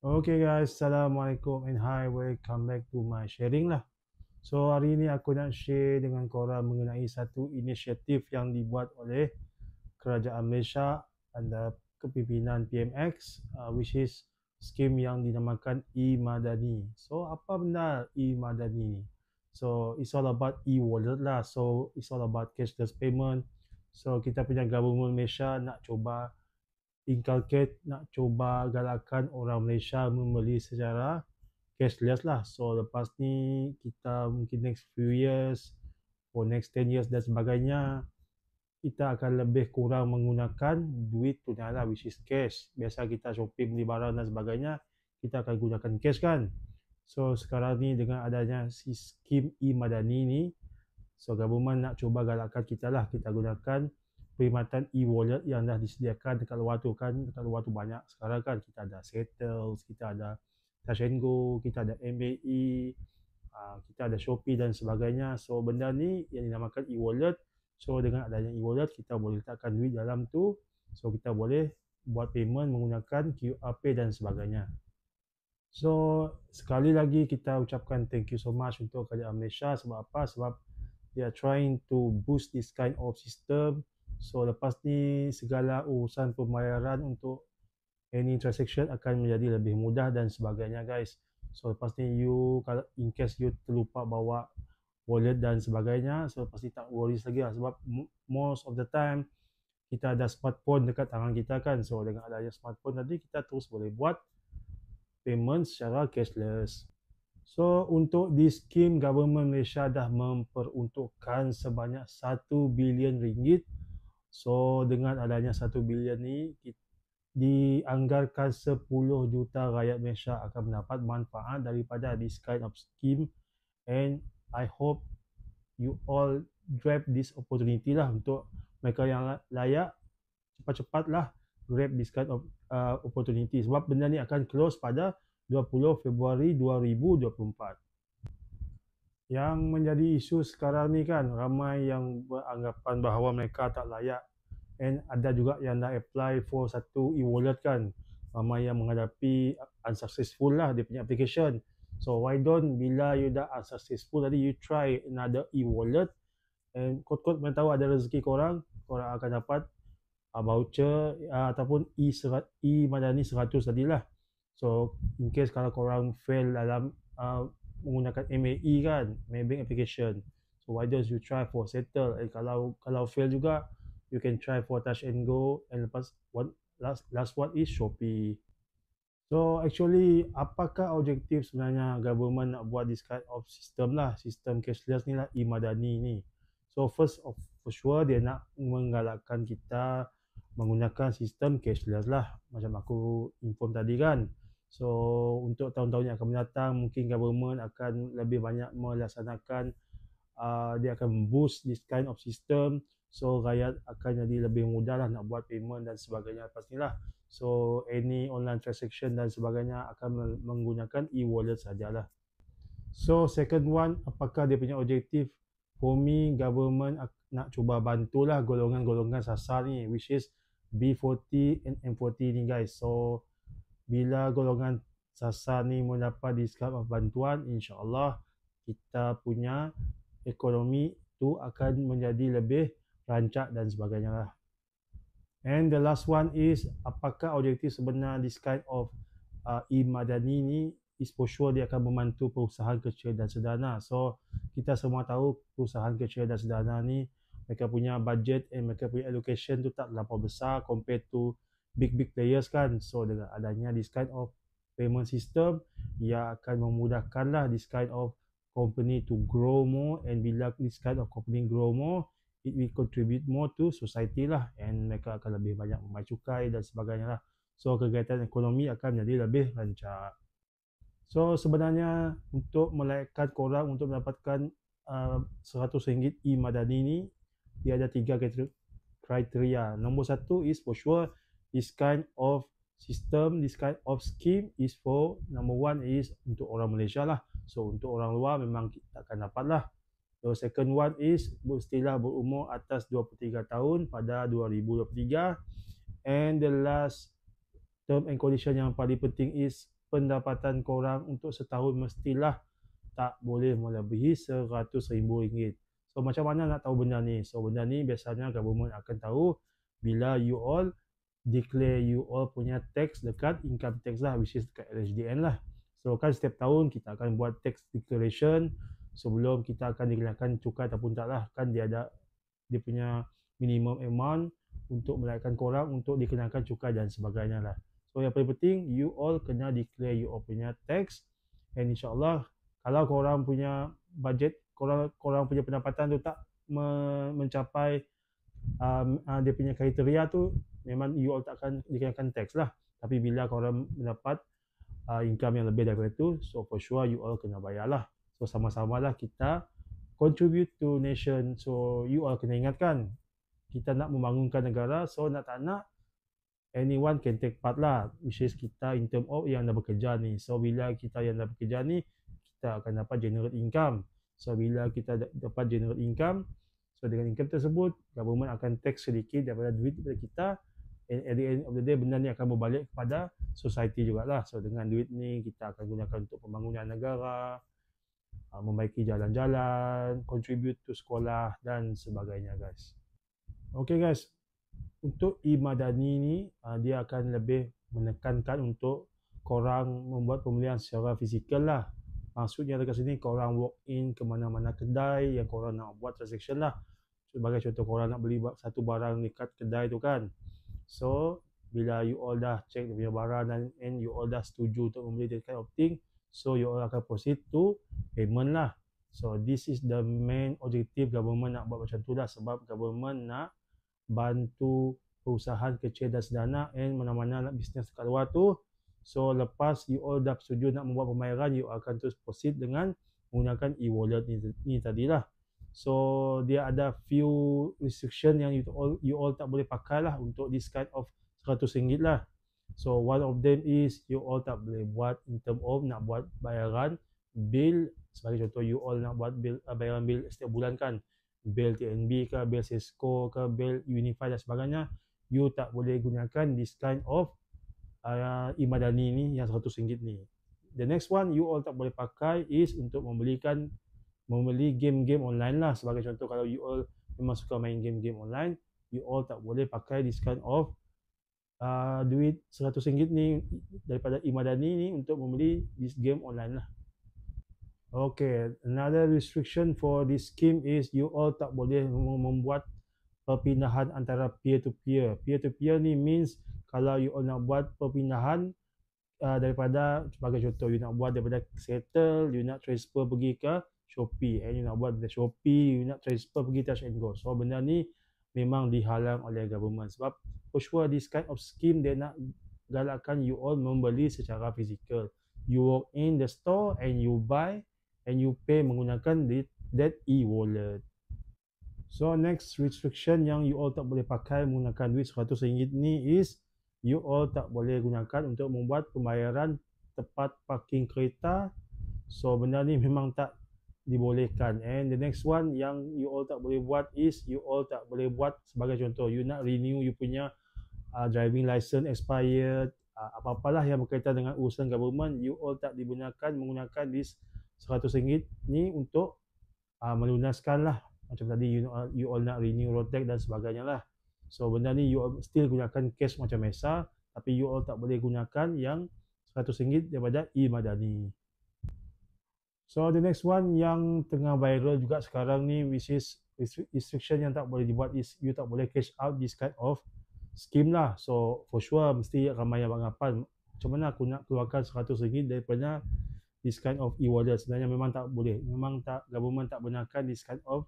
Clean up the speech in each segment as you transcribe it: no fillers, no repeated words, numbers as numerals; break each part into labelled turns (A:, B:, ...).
A: Okay guys, Assalamualaikum and hi, welcome back to my sharing lah. So hari ni aku nak share dengan korang mengenai satu inisiatif yang dibuat oleh Kerajaan Malaysia under kepimpinan PMX, which is skim yang dinamakan E-Madani. So apa benda E-Madani ni? So it's all about e-wallet lah. So it's all about cashless payment. So kita punya government Malaysia nak cuba inculcate, nak cuba galakkan orang Malaysia membeli secara cashless lah. So lepas ni kita mungkin next few years or next 10 years dan sebagainya, kita akan lebih kurang menggunakan duit tunai lah, which is cash. Biasa kita shopping, beli barang dan sebagainya, kita akan gunakan cash kan. So sekarang ni dengan adanya si skim E-Madani ni, so government nak cuba galakkan kita lah, kita gunakan perkhidmatan e-wallet yang dah disediakan dekat luar tu kan. Dekat luar tu banyak sekarang kan, kita ada Settles, kita ada Touch and Go, kita ada MAE, kita ada Shopee dan sebagainya. So benda ni yang dinamakan e-wallet. So dengan adanya e-wallet, kita boleh letakkan duit dalam tu. So kita boleh buat payment menggunakan QR Pay dan sebagainya. So sekali lagi kita ucapkan thank you so much untuk kerajaan Malaysia. Sebab apa? Sebab they are trying to boost this kind of system. So lepas ni segala urusan pembayaran untuk any transaction akan menjadi lebih mudah dan sebagainya guys. So lepas ni you kalau in case you terlupa bawa wallet dan sebagainya, so lepas ni tak worries lagi lah. Sebab most of the time kita ada smartphone dekat tangan kita kan. So dengan adanya smartphone tadi, kita terus boleh buat payment secara cashless. So untuk di skim, government Malaysia dah memperuntukkan sebanyak 1 bilion ringgit. So dengan adanya 1 bilion ni, dianggarkan 10 juta rakyat Malaysia akan mendapat manfaat daripada this kind of scheme. And I hope you all grab this opportunity lah. Untuk mereka yang layak, cepat-cepatlah grab this kind of opportunity. Sebab benda ni akan close pada 20 Februari 2024. Yang menjadi isu sekarang ni kan, ramai yang beranggapan bahawa mereka tak layak, and ada juga yang dah apply for satu e-wallet kan. Ramai yang menghadapi unsuccessful lah dia punya application. So why don't, bila you dah unsuccessful tadi, you try another e-wallet, and kot-kot mana tahu ada rezeki korang akan dapat voucher ataupun e-Madani 100 tadilah. So in case kalau korang fail dalam menggunakan MAE kan, Maybank application, so why don't you try for Settle. Kalau fail juga, you can try for Touch and Go, and lepas last one is Shopee. So actually, apakah objektif sebenarnya government nak buat this kind of system lah, sistem cashless ni lah, E-Madani ni. So for sure dia nak menggalakkan kita menggunakan sistem cashless lah, macam aku inform tadi kan. So untuk tahun-tahun yang akan mendatang, mungkin government akan lebih banyak melaksanakan, dia akan boost this kind of system. So rakyat akan jadi lebih mudah lah nak buat payment dan sebagainya pastilah. So any online transaction dan sebagainya akan menggunakan e-wallet sajalah. So second one, apakah dia punya objektif? For me, government nak cuba bantulah golongan-golongan sasar ni, which is B40 and M40 ni guys. So bila golongan sasar ni mendapat diskaun of bantuan, insyaAllah kita punya ekonomi tu akan menjadi lebih rancak dan sebagainya lah. And the last one is, apakah objektif sebenar this kind of E-Madani ni? Is for sure dia akan membantu perusahaan kecil dan sederhana. So kita semua tahu perusahaan kecil dan sederhana ni, mereka punya budget and mereka punya allocation tu tak terlampau besar compared to big players kan. So dengan adanya this kind of payment system, ia akan memudahkanlah this kind of company to grow more, and bila this kind of company grow more, it will contribute more to society lah, and mereka akan lebih banyak membayar cukai dan sebagainya lah. So kegiatan ekonomi akan menjadi lebih rancak. So sebenarnya untuk melayakkan korang untuk mendapatkan RM100 E-Madani ni, dia ada 3 kriteria. Nombor 1 is for sure this kind of system, this kind of scheme is for, number 1 is untuk orang Malaysia lah. So untuk orang luar memang tak akan dapat lah. So second one is mestilah berumur atas 23 tahun pada 2023. And the last term and condition yang paling penting is pendapatan korang untuk setahun mestilah tak boleh melebihi RM100,000. So macam mana nak tahu benda ni? So benda ni biasanya government akan tahu bila you all declare you all punya tax dekat income tax lah, which is dekat LHDN lah. So kan setiap tahun kita akan buat tax declaration sebelum kita akan dikenakan cukai ataupun tak lah. Kan dia ada dia punya minimum amount untuk melayakan korang untuk dikenakan cukai dan sebagainya lah. So yang paling penting you all kena declare you all punya tax, and insyaAllah kalau korang punya budget, korang punya pendapatan tu tak mencapai dia punya kriteria tu, memang you all tak akan dikenakan tax lah. Tapi bila korang mendapat income yang lebih daripada itu, so for sure you all kena bayar lah. So sama-sama lah kita contribute to nation. So you all kena ingatkan, kita nak membangunkan negara, so nak tak nak anyone can take part lah, which is kita in term of yang dah bekerja ni. So bila kita yang dah bekerja ni, kita akan dapat generate income. So bila kita dapat generate income, so dengan income tersebut government akan tax sedikit daripada duit daripada kita, and at the end of the day benda ni akan berbalik kepada society jugalah. So dengan duit ni kita akan gunakan untuk pembangunan negara, membaiki jalan-jalan, contribute to sekolah dan sebagainya guys. Okay guys, untuk e-Madani ni dia akan lebih menekankan untuk korang membuat pembelian secara fizikal lah. Maksudnya dekat sini korang walk in ke mana-mana kedai yang korang nak buat transaction lah. Sebagai contoh, korang nak beli satu barang dekat kedai tu kan. So bila you all dah check dia punya barang dan you all dah setuju untuk membeli that kind of thing, so you all akan proceed to payment lah. So this is the main objective government nak buat macam tu lah, sebab government nak bantu perusahaan kecil dan sederhana and mana-mana nak bisnes kat luar tu. So lepas you all dah setuju nak membuat pembayaran, you akan terus proceed dengan menggunakan e-wallet ni tadilah. So dia ada few restriction yang you all tak boleh pakai lah untuk this kind of RM100 lah. So one of them is you all tak boleh buat in term of nak buat bayaran bil. Sebagai contoh, you all nak buat bil, bayaran bil setiap bulan kan, bil TNB ke, bil Cisco ke, bil Unify dan sebagainya, you tak boleh gunakan this kind of e-Madani ni yang RM100 ni. The next one you all tak boleh pakai is untuk membeli game-game online lah. Sebagai contoh, kalau you all memang suka main game-game online, you all tak boleh pakai this kind of duit RM100 ni daripada e-Madani ni untuk membeli this game online lah. Okay, another restriction for this scheme is you all tak boleh membuat perpindahan antara peer-to-peer. Peer-to-peer ni means kalau you all nak buat perpindahan daripada, sebagai contoh, you nak buat daripada Settle, you nak transfer pergi ke Shopee, and you nak buat dari Shopee, you nak transfer pergi Touch and Go. So benda ni memang dihalang oleh government, sebab for sure this kind of scheme dia nak galakkan you all membeli secara fizikal. You walk in the store and you buy and you pay menggunakan that e-wallet. So next restriction yang you all tak boleh pakai menggunakan duit RM100 ni is you all tak boleh gunakan untuk membuat pembayaran tempat parking kereta. So benda ni memang tak dibolehkan. And the next one yang you all tak boleh buat is you all tak boleh buat, sebagai contoh, you nak renew you punya driving license expired, apa-apalah yang berkaitan dengan urusan government, you all tak digunakan menggunakan this RM100 ni untuk melunaskan lah. Macam tadi you all nak renew road tax dan sebagainya lah. So benda ni you all still gunakan cash macam biasa, tapi you all tak boleh gunakan yang RM100 daripada e-Madani. So the next one yang tengah viral juga sekarang ni, which is restriction yang tak boleh dibuat, is you tak boleh cash out this kind of scheme lah. So for sure mesti ramai yang beranggapan, macam mana aku nak keluarkan RM100 daripada this kind of e-wallet. Sebenarnya memang tak boleh, memang tak, government tak benarkan this kind of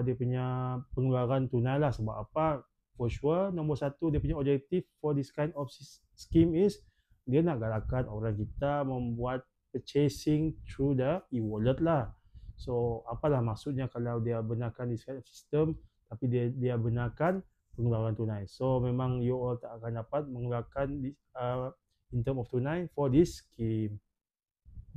A: dia punya pengeluaran tunai lah. Sebab apa? For sure nombor satu dia punya objektif for this kind of scheme is dia nak galakkan orang kita membuat purchasing through the e-wallet lah. So apalah maksudnya kalau dia benarkan this kind of system tapi dia benarkan pengeluaran tunai. So memang you all tak akan dapat mengeluarkan in term of tunai for this scheme.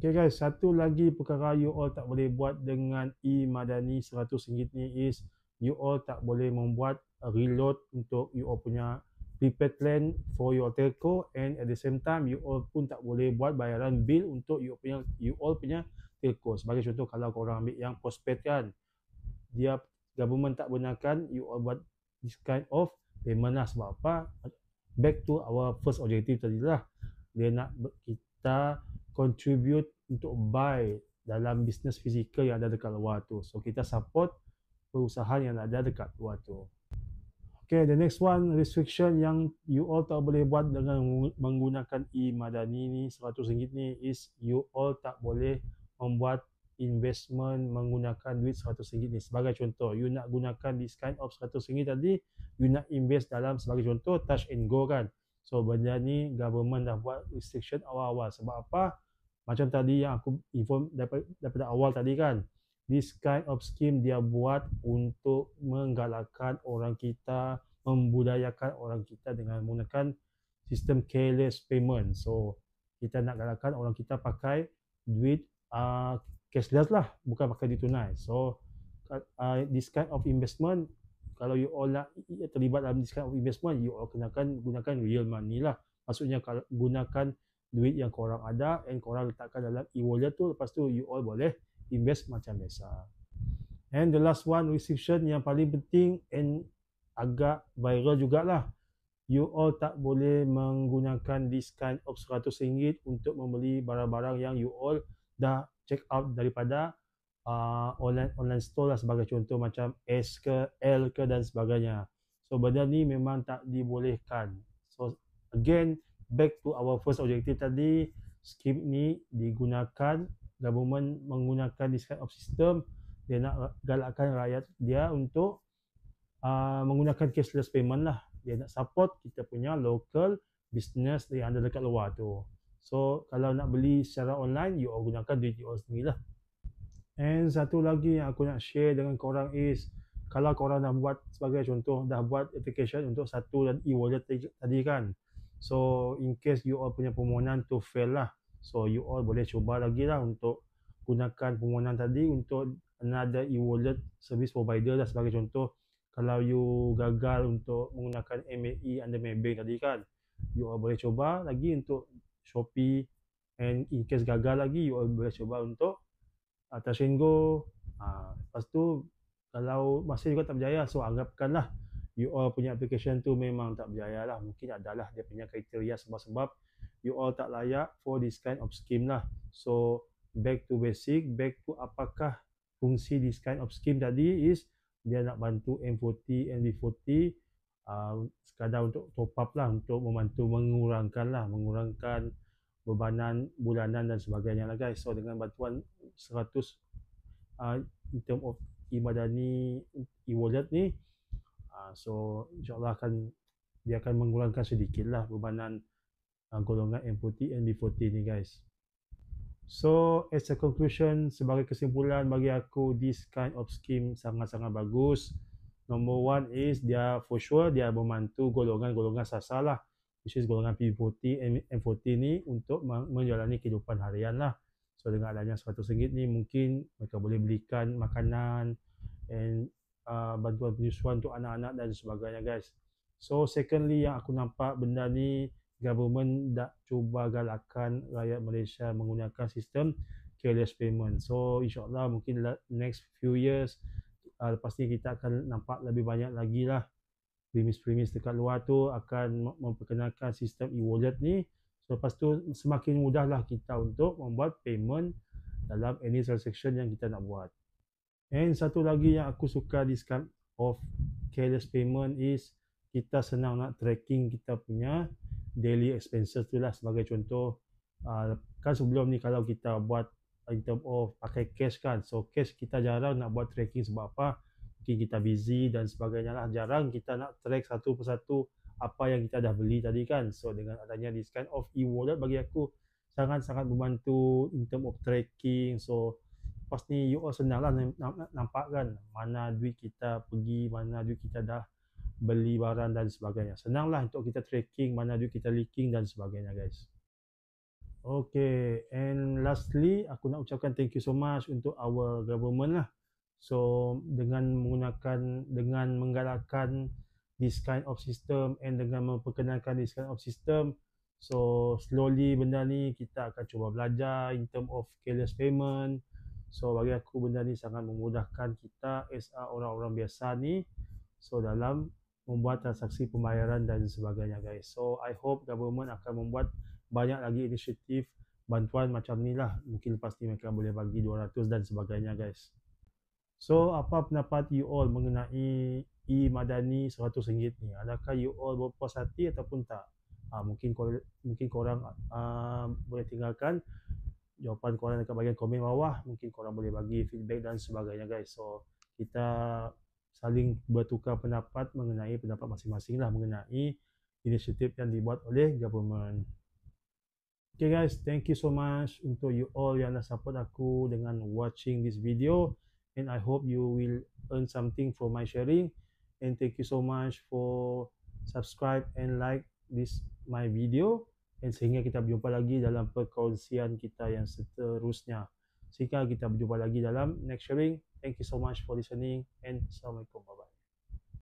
A: Okay guys, satu lagi perkara you all tak boleh buat dengan e-Madani RM100 ni is you all tak boleh membuat reload untuk you all punya prepaid plan for your telco, and at the same time you all pun tak boleh buat bayaran bil untuk you all punya telco. Sebagai contoh, kalau korang ambil yang postpaid kan, dia government tak benarkan you all buat this kind of payment lah. Sebab apa? Back to our first objective tadi lah, dia nak kita contribute untuk buy dalam bisnes fizikal yang ada dekat luar tu. So kita support perusahaan yang ada dekat luar tu. Okay, the next one, restriction yang you all tak boleh buat dengan menggunakan e-Madani ni, RM100 ni, is you all tak boleh membuat investment menggunakan duit RM100 ni. Sebagai contoh, you nak gunakan this kind of RM100 tadi, you nak invest dalam, sebagai contoh, touch and go kan. So benda ni government dah buat restriction awal-awal. Sebab apa? Macam tadi yang aku inform daripada awal tadi kan, this kind of scheme dia buat untuk menggalakkan orang kita, membudayakan orang kita dengan menggunakan sistem cashless payment. So kita nak galakkan orang kita pakai duit cashless lah, bukan pakai duit tunai. So this kind of investment, kalau you all nak terlibat dalam this kind of investment, you all gunakan real money lah. Maksudnya kalau gunakan duit yang korang ada and korang letakkan dalam e-wallet tu, lepas tu you all boleh invest macam biasa. And the last one, restriction yang paling penting and agak viral jugalah, you all tak boleh menggunakan this kind of RM100 untuk membeli barang-barang yang you all dah check out daripada online store lah. Sebagai contoh macam S ke L ke dan sebagainya. So benda ni memang tak dibolehkan. So again, back to our first objective tadi, scheme ni digunakan, government menggunakan this kind of system, dia nak galakkan rakyat dia untuk menggunakan cashless payment lah. Dia nak support kita punya local business yang ada dekat luar tu. So kalau nak beli secara online, you all gunakan duit you all sendiri lah. And satu lagi yang aku nak share dengan korang is, kalau korang dah buat, sebagai contoh, dah buat application untuk satu dan e-wallet tadi kan, so in case you all punya permohonan tu fail lah, so you all boleh cuba lagi lah untuk gunakan permohonan tadi untuk another e-wallet service provider lah. Sebagai contoh, kalau you gagal untuk menggunakan MAE under Maybank tadi kan, you all boleh cuba lagi untuk Shopee, and in case gagal lagi, you all boleh cuba untuk Touch and Go. Lepas tu kalau masih juga tak berjaya, so anggapkanlah you all punya application tu memang tak berjaya lah. Mungkin adalah dia punya kriteria sebab you all tak layak for this kind of scheme lah. So back to basic, back to apakah fungsi this kind of scheme tadi is, dia nak bantu M40, NB40 sekadar untuk top up lah, untuk membantu mengurangkan bebanan bulanan dan sebagainya lah guys. So dengan bantuan 100 in term of e-Madani e-wallet ni, so insyaAllah dia akan mengurangkan sedikit lah bebanan golongan M40 and B40 ni guys. So as a conclusion, sebagai kesimpulan bagi aku, this kind of scheme sangat-sangat bagus. Number one is, dia for sure dia membantu golongan-golongan sasar lah, which is golongan P40, M40 ni, untuk menjalani kehidupan harian lah. So dengan adanya RM100 ni, mungkin mereka boleh belikan makanan and bantuan penyusuan untuk anak-anak dan sebagainya guys. So secondly, yang aku nampak benda ni, government dah cuba galakkan rakyat Malaysia menggunakan sistem cashless payment. So insyaAllah mungkin next few years, lepas ni kita akan nampak lebih banyak lagi lah premis dekat luar tu akan memperkenalkan sistem e-wallet ni. So lepas tu semakin mudahlah kita untuk membuat payment dalam any transaction yang kita nak buat. And satu lagi yang aku suka this kind of cashless payment is, kita senang nak tracking kita punya daily expenses tu lah. Sebagai contoh, kan sebelum ni kalau kita buat in term of pakai cash kan, so cash kita jarang nak buat tracking. Sebab apa? Mungkin kita busy dan sebagainya lah, jarang kita nak track satu persatu apa yang kita dah beli tadi kan. So dengan adanya this kind of e-wallet, bagi aku sangat-sangat membantu in term of tracking. So lepas ni you all senang lah nampak kan mana duit kita pergi, mana duit kita dah beli barang dan sebagainya. Senang lah untuk kita tracking mana duit kita leaking dan sebagainya guys. Okay, and lastly, aku nak ucapkan thank you so much untuk our government lah. So dengan menggalakkan this kind of system, and dengan memperkenalkan this kind of system, so slowly benda ni kita akan cuba belajar in term of cashless payment. So bagi aku benda ni sangat memudahkan kita as orang-orang biasa ni, so dalam membuat transaksi pembayaran dan sebagainya guys. So I hope government akan membuat banyak lagi inisiatif bantuan macam ni lah. Mungkin lepas ni mereka boleh bagi 200 dan sebagainya guys. So apa pendapat you all mengenai e-Madani RM100 ni? Adakah you all berpuas hati ataupun tak? Mungkin korang boleh tinggalkan jawapan korang dekat bahagian komen bawah. Mungkin korang boleh bagi feedback dan sebagainya guys. So kita saling bertukar pendapat mengenai pendapat masing-masing lah mengenai inisiatif yang dibuat oleh government. Okay guys, thank you so much untuk you all yang dah support aku dengan watching this video, and I hope you will earn something from my sharing, and thank you so much for subscribe and like this my video, and sehingga kita berjumpa lagi dalam perkongsian kita yang seterusnya. Sehingga kita berjumpa lagi dalam next sharing. Thank you so much for listening, and Assalamualaikum. Bye-bye.